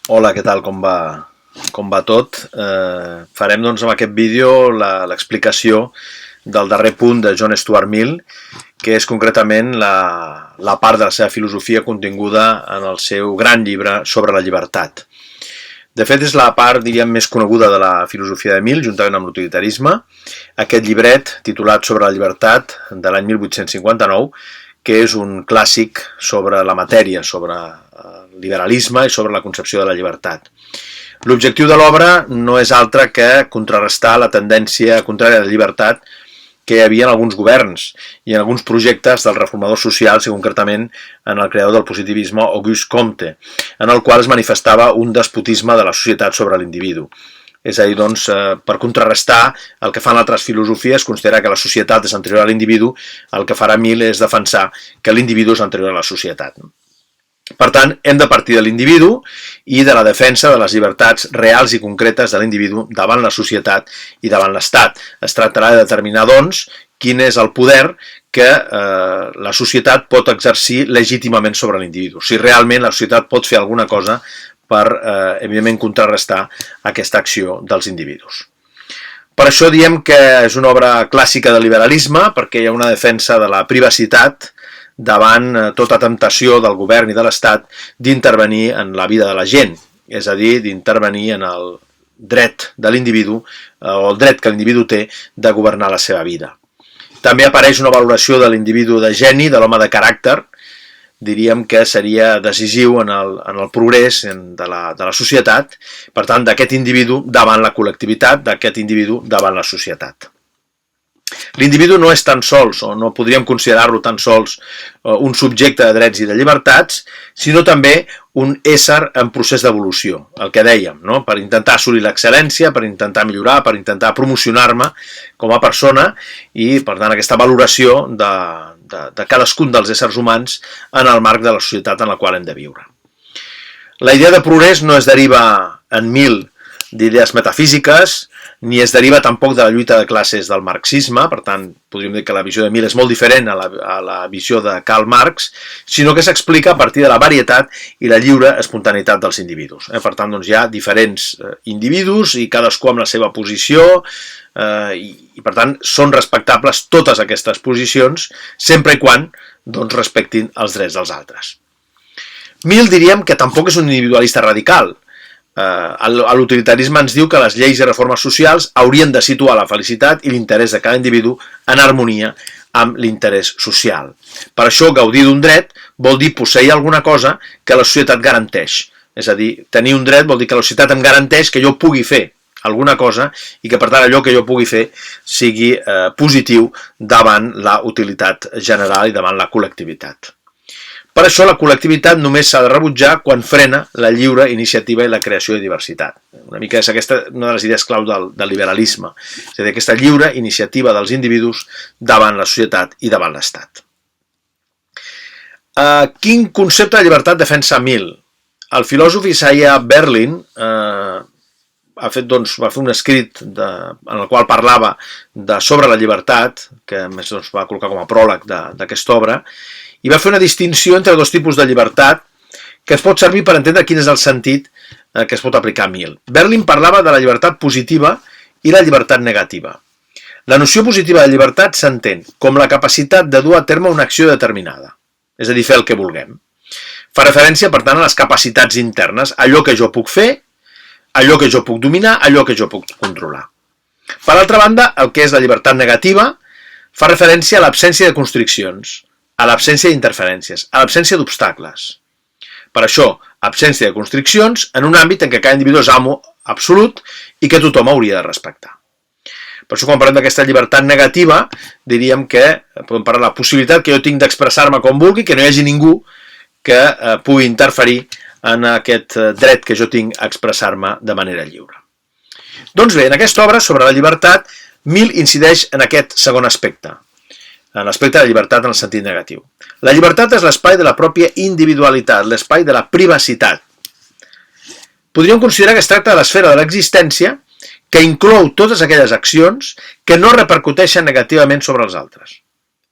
Hola, què tal? Com va tot? Farem doncs amb aquest vídeo l'explicació del darrer punt de John Stuart Mill, que és concretament la part de la seva filosofia continguda en el seu gran llibre sobre la llibertat. De fet, és la part, diríem, més coneguda de la filosofia de Mill, juntament amb l'utilitarisme. Aquest llibret, titulat Sobre la llibertat, de l'any 1859, que és un clàssic sobre la matèria, sobre el liberalisme i sobre la concepció de la llibertat. L'objectiu de l'obra no és altre que contrarrestar la tendència contrària a la llibertat que hi havia en alguns governs i en alguns projectes dels reformadors socials i concretament en el creador del positivisme Auguste Comte, en el qual es manifestava un despotisme de la societat sobre l'individu. És a dir, doncs, per contrarrestar el que fan altres filosofies, considera que la societat és anterior a l'individu, el que farà Mill és defensar que l'individu és anterior a la societat. Per tant, hem de partir de l'individu i de la defensa de les llibertats reals i concretes de l'individu davant la societat i davant l'Estat. Es tractarà de determinar, doncs, quin és el poder que la societat pot exercir legítimament sobre l'individu. Si realment la societat pot fer alguna cosa per, evidentment, contrarrestar aquesta acció dels individus. Per això diem que és una obra clàssica del liberalisme, perquè hi ha una defensa de la privacitat davant tota temptació del govern i de l'Estat d'intervenir en la vida de la gent, és a dir, d'intervenir en el dret de l'individu o el dret que l'individu té de governar la seva vida. També apareix una valoració de l'individu de geni, de l'home de caràcter, diríem que seria decisiu en el progrés de la societat, per tant, d'aquest individu davant la col·lectivitat, d'aquest individu davant la societat. L'individu no és tan sols, o no podríem considerar-lo tan sols un subjecte de drets i de llibertats, sinó també un ésser en procés d'evolució, el que dèiem, no? Per intentar assolir l'excel·lència, per intentar millorar, per intentar promocionar-me com a persona i, per tant, aquesta valoració de cadascun dels éssers humans en el marc de la societat en la qual hem de viure. La idea de progrés no es deriva en Mill d'idees metafísiques, ni es deriva tampoc de la lluita de classes del marxisme, per tant, podríem dir que la visió de Mill és molt diferent a la visió de Karl Marx, sinó que s'explica a partir de la varietat i la lliure espontaneïtat dels individus. Per tant, doncs, hi ha diferents individus i cadascú amb la seva posició i per tant, són respectables totes aquestes posicions, sempre i quan doncs, respectin els drets dels altres. Mill diríem que tampoc és un individualista radical. L'utilitarisme ens diu que les lleis i reformes socials haurien de situar la felicitat i l'interès de cada individu en harmonia amb l'interès social. Per això, gaudir d'un dret vol dir posseir alguna cosa que la societat garanteix. És a dir, tenir un dret vol dir que la societat em garanteix que jo pugui fer alguna cosa i que, per tant, allò que jo pugui fer sigui positiu davant la utilitat general i davant la col·lectivitat. Per això la col·lectivitat només s'ha de rebutjar quan frena la lliure iniciativa i la creació de diversitat. Una mica és aquesta una de les idees clau del liberalisme, és a dir, aquesta lliure iniciativa dels individus davant la societat i davant l'Estat. Quin concepte de llibertat defensa Mill? El filòsof Isaiah Berlin va fer un escrit en el qual parlava sobre la llibertat, que a més va col·locar com a pròleg d'aquesta obra, i va fer una distinció entre dos tipus de llibertat que es pot servir per entendre quin és el sentit que es pot aplicar a Mill. Berlin parlava de la llibertat positiva i la llibertat negativa. La noció positiva de llibertat s'entén com la capacitat de dur a terme una acció determinada, és a dir, fer el que vulguem. Fa referència, per tant, a les capacitats internes, allò que jo puc fer, allò que jo puc dominar, allò que jo puc controlar. Per altra banda, el que és la llibertat negativa fa referència a l'absència de constriccions, a l'absència d'interferències, a l'absència d'obstacles. Per això, absència de constriccions en un àmbit en què cada individu és amo absolut i que tothom hauria de respectar. Per això, quan parlem d'aquesta llibertat negativa, diríem que podem parlar de la possibilitat que jo tinc d'expressar-me com vulgui, que no hi hagi ningú que pugui interferir en aquest dret que jo tinc a expressar-me de manera lliure. Doncs bé, en aquesta obra sobre la llibertat, Mill incideix en aquest segon aspecte, en l'aspecte de la llibertat en el sentit negatiu. La llibertat és l'espai de la pròpia individualitat, l'espai de la privacitat. Podríem considerar que es tracta de l'esfera de l'existència que inclou totes aquelles accions que no repercuteixen negativament sobre els altres.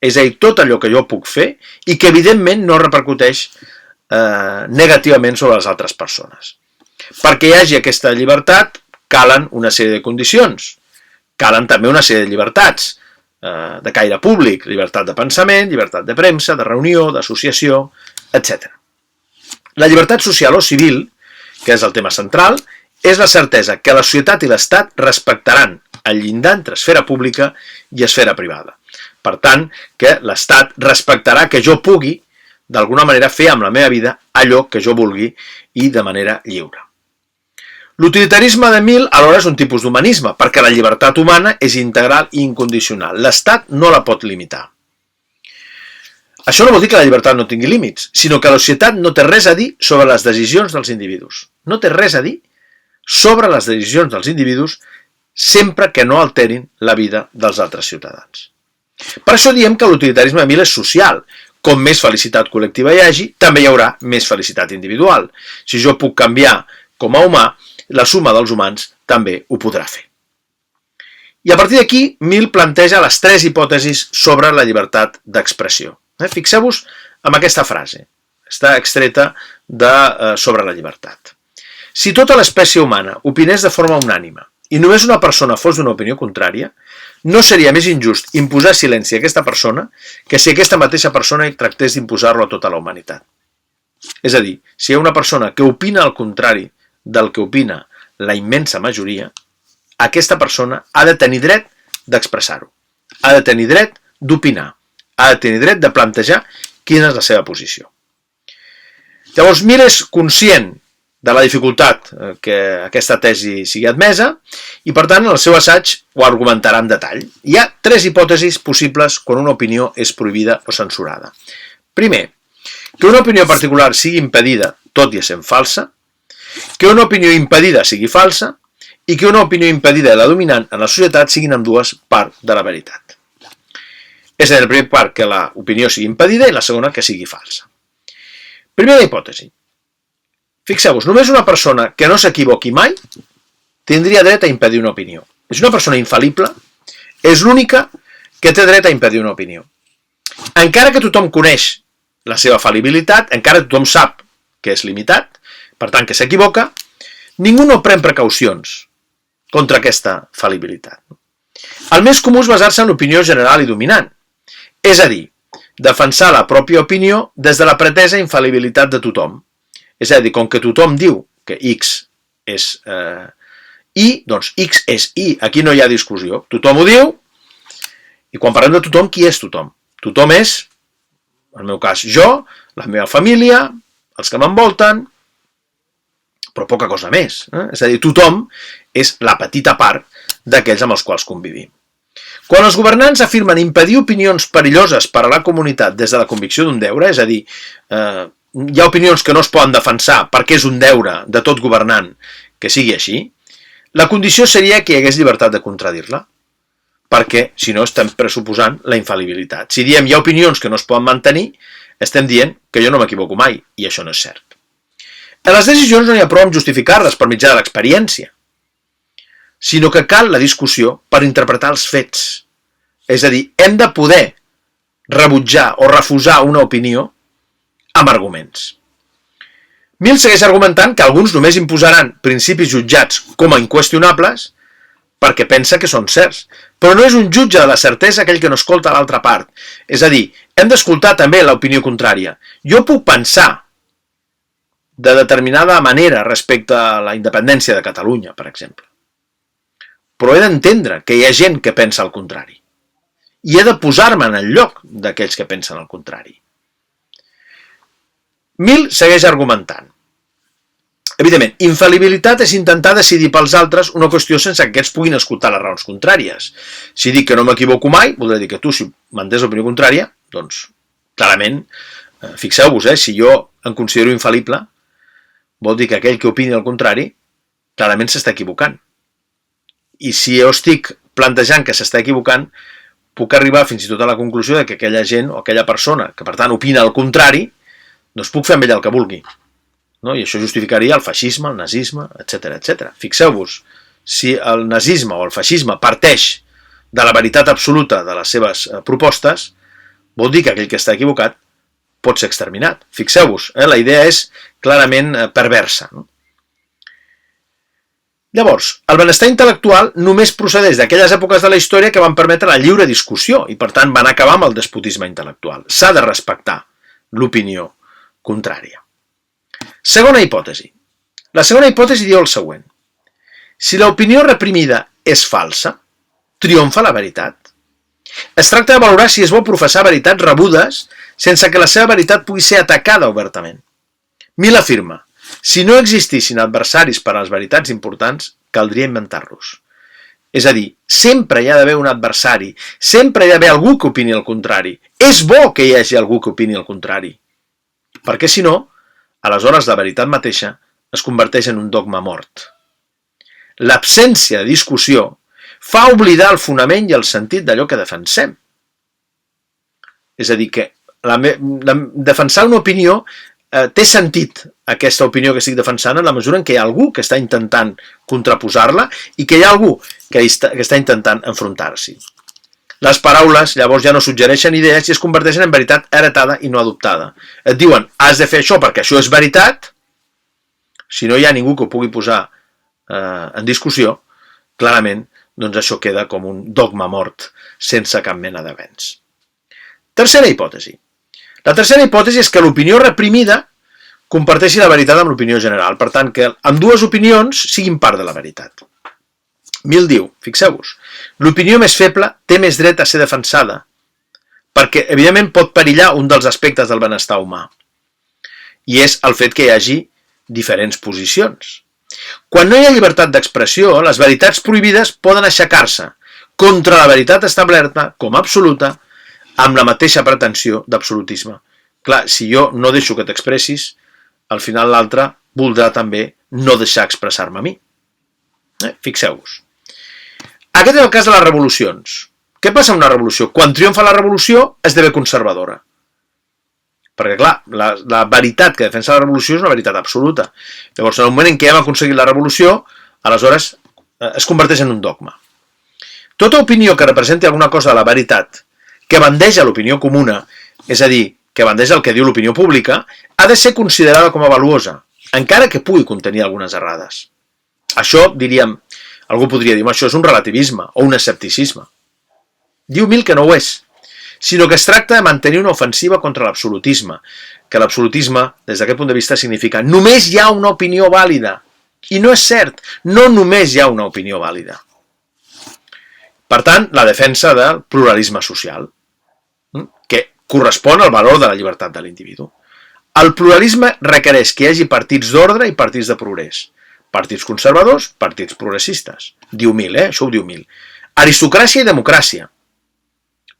És a dir, tot allò que jo puc fer i que evidentment no repercuteix negativament sobre les altres persones. Perquè hi hagi aquesta llibertat calen una sèrie de condicions, calen també una sèrie de llibertats de caire públic, llibertat de pensament, llibertat de premsa, de reunió, d'associació, etc. La llibertat social o civil, que és el tema central, és la certesa que la societat i l'Estat respectaran el llindar entre esfera pública i esfera privada. Per tant, que l'Estat respectarà que jo pugui, d'alguna manera, fer amb la meva vida allò que jo vulgui i de manera lliure. L'utilitarisme de Mill alhora és un tipus d'humanisme, perquè la llibertat humana és integral i incondicional. L'Estat no la pot limitar. Això no vol dir que la llibertat no tingui límits, sinó que la societat no té res a dir sobre les decisions dels individus. No té res a dir sobre les decisions dels individus sempre que no alterin la vida dels altres ciutadans. Per això diem que l'utilitarisme de Mill és social. Com més felicitat col·lectiva hi hagi, també hi haurà més felicitat individual. Si jo puc canviar com a humà, la suma dels humans també ho podrà fer. I a partir d'aquí, Mill planteja les 3 hipòtesis sobre la llibertat d'expressió. Fixeu-vos en aquesta frase. Està extreta sobre la llibertat. Si tota l'espècie humana opinés de forma unànime i només una persona fos d'una opinió contrària, no seria més injust imposar silenci a aquesta persona que si aquesta mateixa persona tractés d'imposar-lo a tota la humanitat. És a dir, si hi ha una persona que opina al contrari del que opina la immensa majoria, aquesta persona ha de tenir dret d'expressar-ho, ha de tenir dret d'opinar, ha de tenir dret de plantejar quina és la seva posició. Llavors, Mill és conscient de la dificultat que aquesta tesi sigui admesa i, per tant, en el seu assaig ho argumentarà en detall. Hi ha 3 hipòtesis possibles quan una opinió és prohibida o censurada. Primer, que una opinió particular sigui impedida, tot i essent falsa, que una opinió impedida sigui falsa i que una opinió impedida i la dominant en la societat siguin ambdues part de la veritat. És en el primer part que l'opinió sigui impedida i la segona que sigui falsa. Primera hipòtesi. Fixeu-vos, només una persona que no s'equivoqui mai tindria dret a impedir una opinió. És una persona infal·lible, és l'única que té dret a impedir una opinió. Encara que tothom coneix la seva fal·libilitat, encara que tothom sap que és limitat, per tant que s'equivoca, ningú no pren precaucions contra aquesta fal·libilitat. El més comú és basar-se en l'opinió general i dominant, és a dir, defensar la pròpia opinió des de la pretesa infal·libilitat de tothom. És a dir, com que tothom diu que X és I, doncs X és I. Aquí no hi ha discussió. Tothom ho diu, i quan parlem de tothom, qui és tothom? Tothom és, en el meu cas, jo, la meva família, els que m'envolten, però poca cosa més. És a dir, tothom és la petita part d'aquells amb els quals convivim. Quan els governants afirmen impedir opinions perilloses per a la comunitat des de la convicció d'un deure, és a dir, hi ha opinions que no es poden defensar perquè és un deure de tot governant que sigui així, la condició seria que hi hagués llibertat de contradir-la, perquè, si no, estem pressuposant la infal·libilitat. Si diem hi ha opinions que no es poden mantenir, estem dient que jo no m'equivoco mai, i això no és cert. En les decisions no hi ha prou amb justificar-les per mitjà de l'experiència, sinó que cal la discussió per interpretar els fets. És a dir, hem de poder rebutjar o refusar una opinió amb arguments. Mill segueix argumentant que alguns només imposaran principis jutjats com a inqüestionables perquè pensa que són certs, però no és un jutge de la certesa aquell que no escolta l'altra part. És a dir, hem d'escoltar també l'opinió contrària. Jo puc pensar de determinada manera respecte a la independència de Catalunya, per exemple, però he d'entendre que hi ha gent que pensa el contrari. I he de posar-me en el lloc d'aquells que pensen el contrari. Mill segueix argumentant. Evidentment, infal·libilitat és intentar decidir pels altres una qüestió sense que aquests puguin escoltar les raons contràries. Si dic que no m'equivoco mai, voldrà dir que tu, si mantens l'opinió contrària, doncs, clarament, fixeu-vos, si jo em considero infal·lible, vol dir que aquell que opini el contrari, clarament s'està equivocant. I si jo estic plantejant que s'està equivocant, puc arribar fins i tot a la conclusió de que aquella gent o aquella persona que, per tant, opina el contrari, doncs puc fer amb ella el que vulgui. No? I això justificaria el feixisme, el nazisme, etc etc. Fixeu-vos, si el nazisme o el feixisme parteix de la veritat absoluta de les seves propostes, vol dir que aquell que està equivocat pot ser exterminat. Fixeu-vos, la idea és clarament perversa. No? Llavors, el benestar intel·lectual només procedeix d'aquelles èpoques de la història que van permetre la lliure discussió i, per tant, van acabar amb el despotisme intel·lectual. S'ha de respectar l'opinió contrària. Segona hipòtesi. La segona hipòtesi diu el següent. Si l'opinió reprimida és falsa, triomfa la veritat. Es tracta de valorar si és bo professar veritats rebudes sense que la seva veritat pugui ser atacada obertament. Mill afirma: si no existissin adversaris per a les veritats importants, caldria inventar-los. És a dir, sempre hi ha d'haver un adversari, sempre hi ha d'haver algú que opini el contrari. És bo que hi hagi algú que opini el contrari. Perquè si no, aleshores la veritat mateixa es converteix en un dogma mort. L'absència de discussió fa oblidar el fonament i el sentit d'allò que defensem. És a dir, que defensar una opinió té sentit, aquesta opinió que estic defensant, en la mesura en què hi ha algú que està intentant contraposar-la i que hi ha algú que està intentant enfrontar-s'hi. Les paraules llavors ja no suggereixen idees i es converteixen en veritat heretada i no adoptada. Et diuen, has de fer això perquè això és veritat. Si no hi ha ningú que ho pugui posar en discussió, clarament, doncs això queda com un dogma mort, sense cap mena d'avenç. Tercera hipòtesi. La tercera hipòtesi és que l'opinió reprimida comparteixi la veritat amb l'opinió general, per tant, que ambdues opinions siguin part de la veritat. Mill diu, fixeu-vos, l'opinió més feble té més dret a ser defensada, perquè, evidentment, pot perillar un dels aspectes del benestar humà, i és el fet que hi hagi diferents posicions. Quan no hi ha llibertat d'expressió, les veritats prohibides poden aixecar-se contra la veritat establerta com a absoluta, amb la mateixa pretensió d'absolutisme. Clar, si jo no deixo que t'expressis, al final l'altre voldrà també no deixar expressar-me a mi. Fixeu-vos. Aquest és el cas de les revolucions. Què passa amb una revolució? Quan triomfa la revolució, esdevé conservadora. Perquè, clar, la veritat que defensa la revolució és una veritat absoluta. Llavors, en el moment en què hem aconseguit la revolució, aleshores es converteix en un dogma. Tota opinió que representi alguna cosa de la veritat, que bandeja l'opinió comuna, és a dir, que bandeja el que diu l'opinió pública, ha de ser considerada com a valuosa, encara que pugui contenir algunes errades. Això, diríem, algú podria dir, això és un relativisme o un escepticisme. Diu Mill que no ho és, sinó que es tracta de mantenir una ofensiva contra l'absolutisme, que l'absolutisme, des d'aquest punt de vista, significa només hi ha una opinió vàlida. I no és cert, no només hi ha una opinió vàlida. Per tant, la defensa del pluralisme social, que correspon al valor de la llibertat de l'individu. El pluralisme requereix que hi hagi partits d'ordre i partits de progrés. Partits conservadors, partits progressistes. Diu Mill, això ho diu Mill. Aristocràcia i democràcia.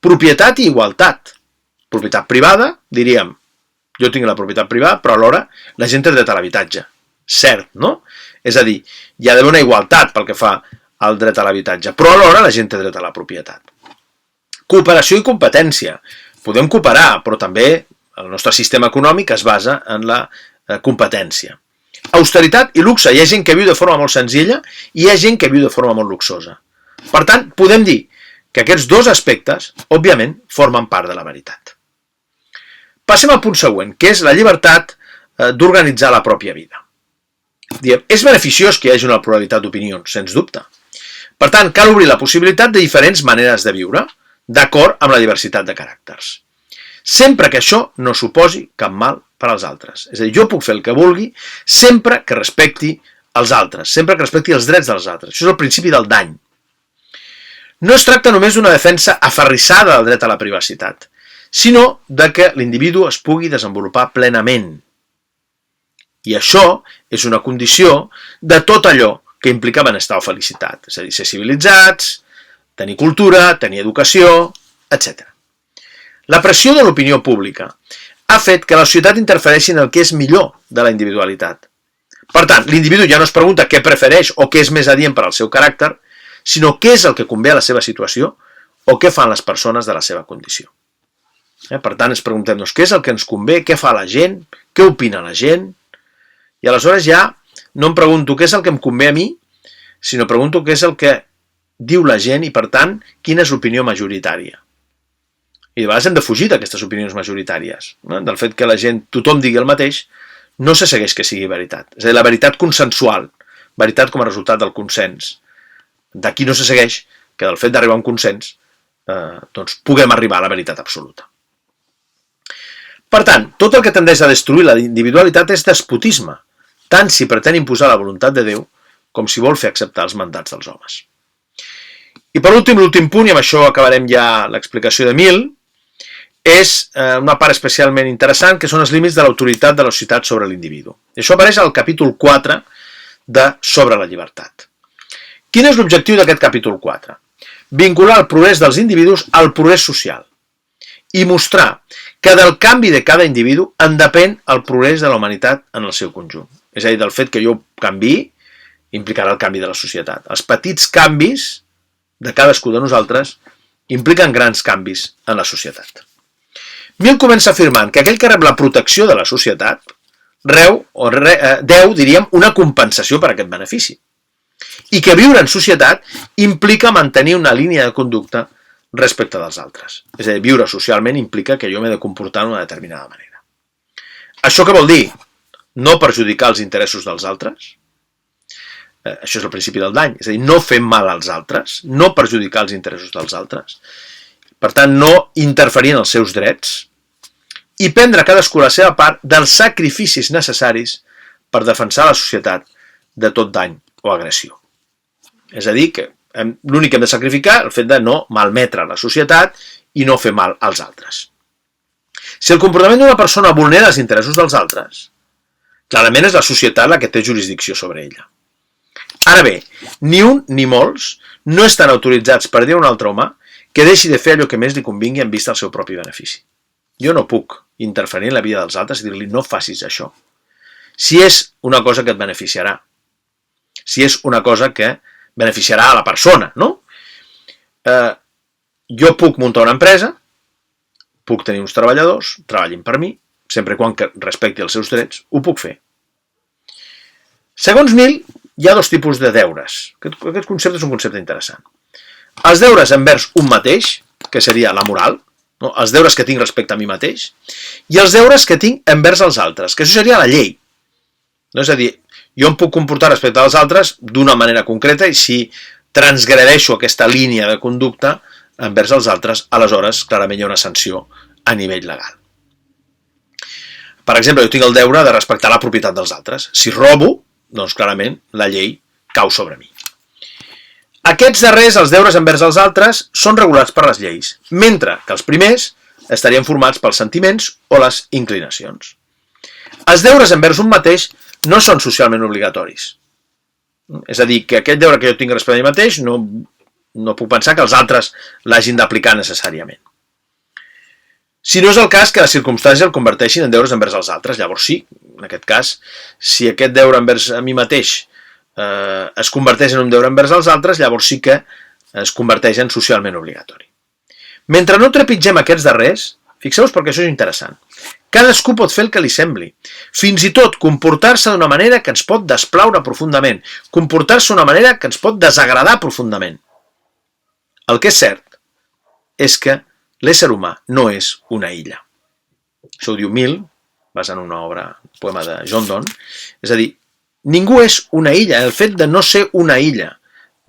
Propietat i igualtat. Propietat privada, diríem, jo tinc la propietat privada, però alhora la gent té dret a l'habitatge. Cert, no? És a dir, hi ha d'haver una igualtat pel que fa al dret a l'habitatge, però alhora la gent té dret a la propietat. Cooperació i competència. Podem cooperar, però també el nostre sistema econòmic es basa en la competència. Austeritat i luxe. Hi ha gent que viu de forma molt senzilla i hi ha gent que viu de forma molt luxosa. Per tant, podem dir que aquests dos aspectes, òbviament, formen part de la veritat. Passem al punt següent, que és la llibertat d'organitzar la pròpia vida. És beneficiós que hi hagi una pluralitat d'opinions, sens dubte. Per tant, cal obrir la possibilitat de diferents maneres de viure, d'acord amb la diversitat de caràcters. Sempre que això no suposi cap mal per als altres. És a dir, jo puc fer el que vulgui sempre que respecti els altres, sempre que respecti els drets dels altres. Això és el principi del dany. No es tracta només d'una defensa aferrissada del dret a la privacitat, sinó de que l'individu es pugui desenvolupar plenament. I això és una condició de tot allò que implica benestar o felicitat. És a dir, ser civilitzats, tenir cultura, tenir educació, etc. La pressió de l'opinió pública ha fet que la societat interfereixi en el que és millor de la individualitat. Per tant, l'individu ja no es pregunta què prefereix o què és més adient per al seu caràcter, sinó què és el que convé a la seva situació o què fan les persones de la seva condició. Per tant, ens preguntem què és el que ens convé, què fa la gent, què opina la gent, i aleshores ja no em pregunto què és el que em convé a mi, sinó pregunto què és el que diu la gent i, per tant, quina és l'opinió majoritària. I de vegades hem de fugir d'aquestes opinions majoritàries, del fet que la gent, tothom digui el mateix, no se segueix que sigui veritat. És a dir, la veritat consensual veritat com a resultat del consens. D'aquí no se segueix que del fet d'arribar a un consens doncs puguem arribar a la veritat absoluta. Per tant, tot el que tendeix a destruir la individualitat és despotisme, tant si pretén imposar la voluntat de Déu com si vol fer acceptar els mandats dels homes. I per últim, l'últim punt, i amb això acabarem ja l'explicació de Mill, és una part especialment interessant, que són els límits de l'autoritat de la societat sobre l'individu. Això apareix al capítol 4 de Sobre la llibertat. Quin és l'objectiu d'aquest capítol 4? Vincular el progrés dels individus al progrés social i mostrar que del canvi de cada individu en depèn el progrés de la humanitat en el seu conjunt. És a dir, del fet que jo canviï implicarà el canvi de la societat. Els petits canvis de cadascú de nosaltres impliquen grans canvis en la societat. Mill comença afirmant que aquell que rep la protecció de la societat deu, diríem, una compensació per aquest benefici. I que viure en societat implica mantenir una línia de conducta respecte dels altres. És a dir, viure socialment implica que jo m'he de comportar d'una determinada manera. Això què vol dir? No perjudicar els interessos dels altres. Això és el principi del dany. És a dir, no fer mal als altres, no perjudicar els interessos dels altres. Per tant, no interferir en els seus drets i prendre cadascú la seva part dels sacrificis necessaris per defensar la societat de tot dany o agressió. És a dir, que l'únic que hem de sacrificar és el fet de no malmetre la societat i no fer mal als altres. Si el comportament d'una persona vulnera els interessos dels altres, clarament és la societat la que té jurisdicció sobre ella. Ara bé, ni un ni molts no estan autoritzats per dir a un altre home que deixi de fer allò que més li convingui en vista al seu propi benefici. Jo no puc interferir en la vida dels altres i dir-li no facis això. Si és una cosa que et beneficiarà, si és una cosa que beneficiarà a la persona, no? Jo puc muntar una empresa, puc tenir uns treballadors, treballin per mi, sempre quan respecti els seus drets, ho puc fer. Segons Mill, hi ha dos tipus de deures. Aquest concepte és un concepte interessant. Els deures envers un mateix, que seria la moral, no? Els deures que tinc respecte a mi mateix, i els deures que tinc envers els altres, que això seria la llei. No? És a dir, jo em puc comportar respecte als altres d'una manera concreta i si transgredeixo aquesta línia de conducta envers els altres, aleshores clarament hi ha una sanció a nivell legal. Per exemple, jo tinc el deure de respectar la propietat dels altres. Si robo, doncs clarament la llei cau sobre mi. Aquests darrers, els deures envers els altres, són regulats per les lleis, mentre que els primers estarien formats pels sentiments o les inclinacions. Els deures envers un mateix no són socialment obligatoris. És a dir, que aquest deure que jo tinc respecte a mi mateix no puc pensar que els altres l'hagin d'aplicar necessàriament. Si no és el cas que les circumstàncies el converteixin en deures envers els altres, llavors sí, en aquest cas, si aquest deure envers a mi mateix es converteix en un deure envers els altres, llavors sí que es converteix en socialment obligatori. Mentre no trepitgem aquests darrers, fixeu-vos perquè això és interessant, cadascú pot fer el que li sembli, fins i tot comportar-se d'una manera que ens pot desplaure profundament, comportar-se d'una manera que ens pot desagradar profundament. El que és cert és que l'ésser humà no és una illa. Això ho diu Mill, basant en una obra, un poema de John Donne, és a dir, ningú és una illa, el fet de no ser una illa.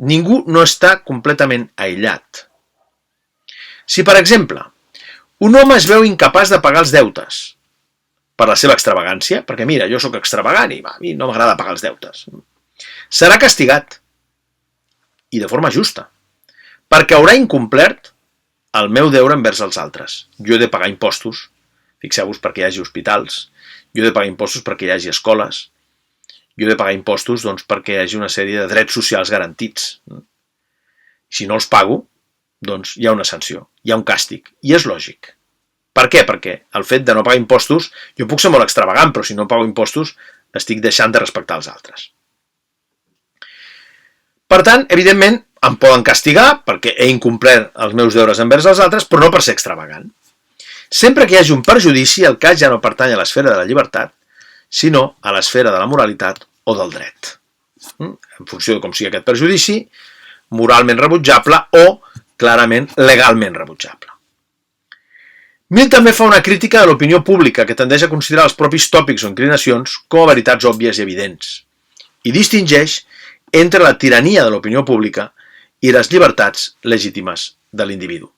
Ningú no està completament aïllat. Si, per exemple, un home es veu incapaç de pagar els deutes per la seva extravagància, perquè mira, jo sóc extravagant i a mi no m'agrada pagar els deutes, serà castigat, i de forma justa, perquè haurà incomplert el meu deure envers els altres. Jo he de pagar impostos, fixeu-vos perquè hi hagi hospitals, jo he de pagar impostos perquè hi hagi escoles, jo he de pagar impostos doncs, perquè hi hagi una sèrie de drets socials garantits. Si no els pago, doncs hi ha una sanció, hi ha un càstig, i és lògic. Per què? Perquè el fet de no pagar impostos, jo puc ser molt extravagant, però si no pago impostos estic deixant de respectar els altres. Per tant, evidentment, em poden castigar perquè he incomplert els meus deures envers els altres, però no per ser extravagant. Sempre que hi hagi un perjudici, el cas ja no pertany a l'esfera de la llibertat, sinó a l'esfera de la moralitat o del dret. En funció de com sigui aquest perjudici, moralment rebutjable o clarament legalment rebutjable. Mill també fa una crítica de l'opinió pública que tendeix a considerar els propis tòpics o inclinacions com a veritats òbvies i evidents i distingeix entre la tirania de l'opinió pública i les llibertats legítimes de l'individu.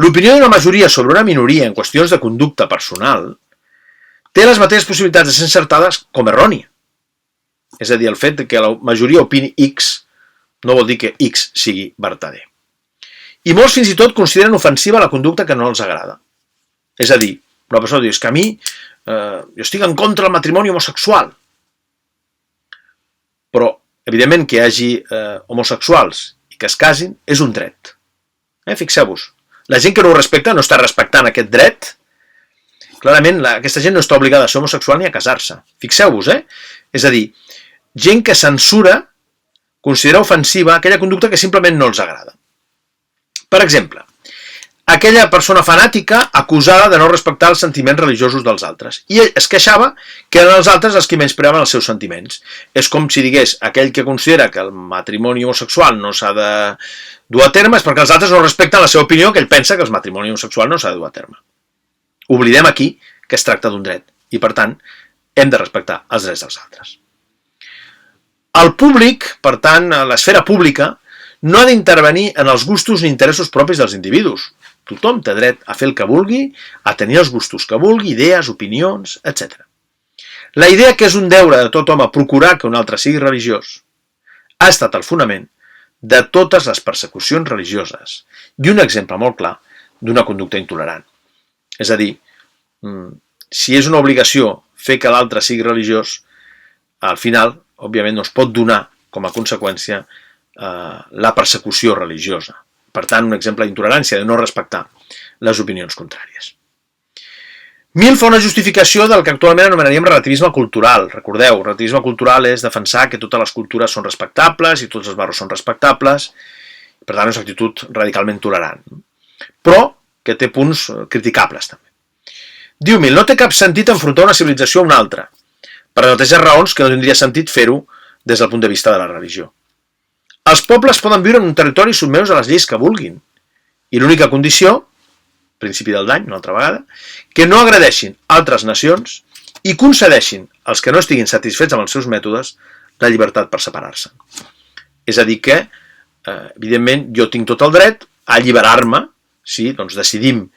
L'opinió d'una majoria sobre una minoria en qüestions de conducta personal té les mateixes possibilitats de ser encertades com errònia. És a dir, el fet que la majoria opini X no vol dir que X sigui vertader. I molts fins i tot consideren ofensiva la conducta que no els agrada. És a dir, una persona diu, és que a mi jo estic en contra del matrimoni homosexual. Però, evidentment, que hi hagi homosexuals i que es casin és un dret. Fixeu-vos, la gent que no ho respecta no està respectant aquest dret. Clarament, aquesta gent no està obligada a ser homosexual ni a casar-se. Fixeu-vos, És a dir, gent que censura considera ofensiva aquella conducta que simplement no els agrada. Per exemple, aquella persona fanàtica acusada de no respectar els sentiments religiosos dels altres. I ell es queixava que eren els altres els que menyspreaven els seus sentiments. És com si digués, aquell que considera que el matrimoni homosexual no s'ha de dur a terme és perquè els altres no respecten la seva opinió, que ell pensa que el matrimoni homosexual no s'ha de dur a terme. Oblidem aquí que es tracta d'un dret i, per tant, hem de respectar els drets dels altres. El públic, per tant, l'esfera pública, no ha d'intervenir en els gustos ni interessos propis dels individus. Tothom té dret a fer el que vulgui, a tenir els gustos que vulgui, idees, opinions, etc. La idea que és un deure de tot home procurar que un altre sigui religiós ha estat el fonament de totes les persecucions religioses i un exemple molt clar d'una conducta intolerant. És a dir, si és una obligació fer que l'altre sigui religiós, al final, òbviament, no es pot donar com a conseqüència la persecució religiosa. Per tant, un exemple d'intolerància, de no respectar les opinions contràries. Mill fa una justificació del que actualment anomenaríem relativisme cultural. Recordeu, relativisme cultural és defensar que totes les cultures són respectables i tots els valors són respectables, per tant és una actitud radicalment tolerant. Però que té punts criticables també. Diu Mill, no té cap sentit enfrontar una civilització a una altra, per les mateixes raons que no tindria sentit fer-ho des del punt de vista de la religió. Els pobles poden viure en un territori sotmesos a les lleis que vulguin, i l'única condició, principi del dany, una altra vegada, que no agredeixin altres nacions i concedeixin als que no estiguin satisfets amb els seus mètodes la llibertat per separar-se. És a dir que, evidentment, jo tinc tot el dret a alliberar-me, si decidim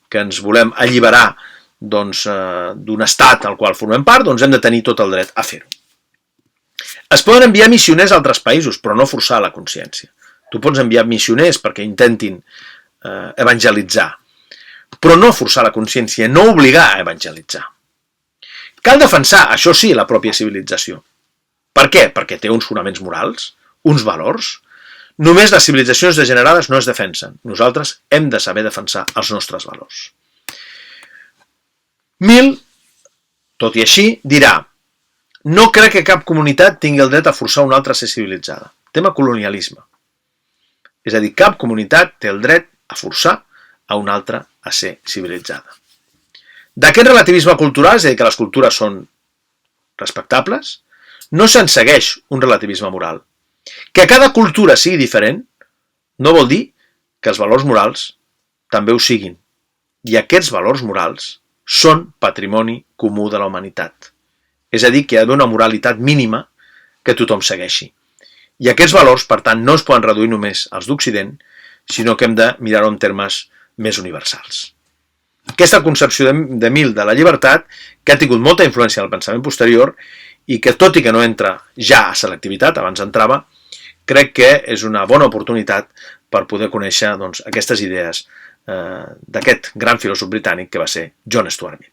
que ens volem alliberar d'un estat al qual formem part, doncs hem de tenir tot el dret a fer-ho. Es poden enviar missioners a altres països, però no forçar la consciència. Tu pots enviar missioners perquè intentin evangelitzar, però no forçar la consciència, no obligar a evangelitzar. Cal defensar, això sí, la pròpia civilització. Per què? Perquè té uns fonaments morals, uns valors. Només les civilitzacions degenerades no es defensen. Nosaltres hem de saber defensar els nostres valors. Mill, tot i així, dirà: no crec que cap comunitat tingui el dret a forçar una altra a ser civilitzada. Tema colonialisme. És a dir, cap comunitat té el dret a forçar a una altra a ser civilitzada. D'aquest relativisme cultural, és a dir, que les cultures són respectables, no se'n segueix un relativisme moral. Que cada cultura sigui diferent no vol dir que els valors morals també ho siguin. I aquests valors morals són patrimoni comú de la humanitat. És a dir, que hi ha d'una moralitat mínima que tothom segueixi. I aquests valors, per tant, no es poden reduir només als d'Occident, sinó que hem de mirar-ho en termes més universals. Aquesta concepció de Mill de la llibertat, que ha tingut molta influència en el pensament posterior i que, tot i que no entra ja a selectivitat, abans entrava, crec que és una bona oportunitat per poder conèixer aquestes idees d'aquest gran filòsof britànic que va ser John Stuart Mill.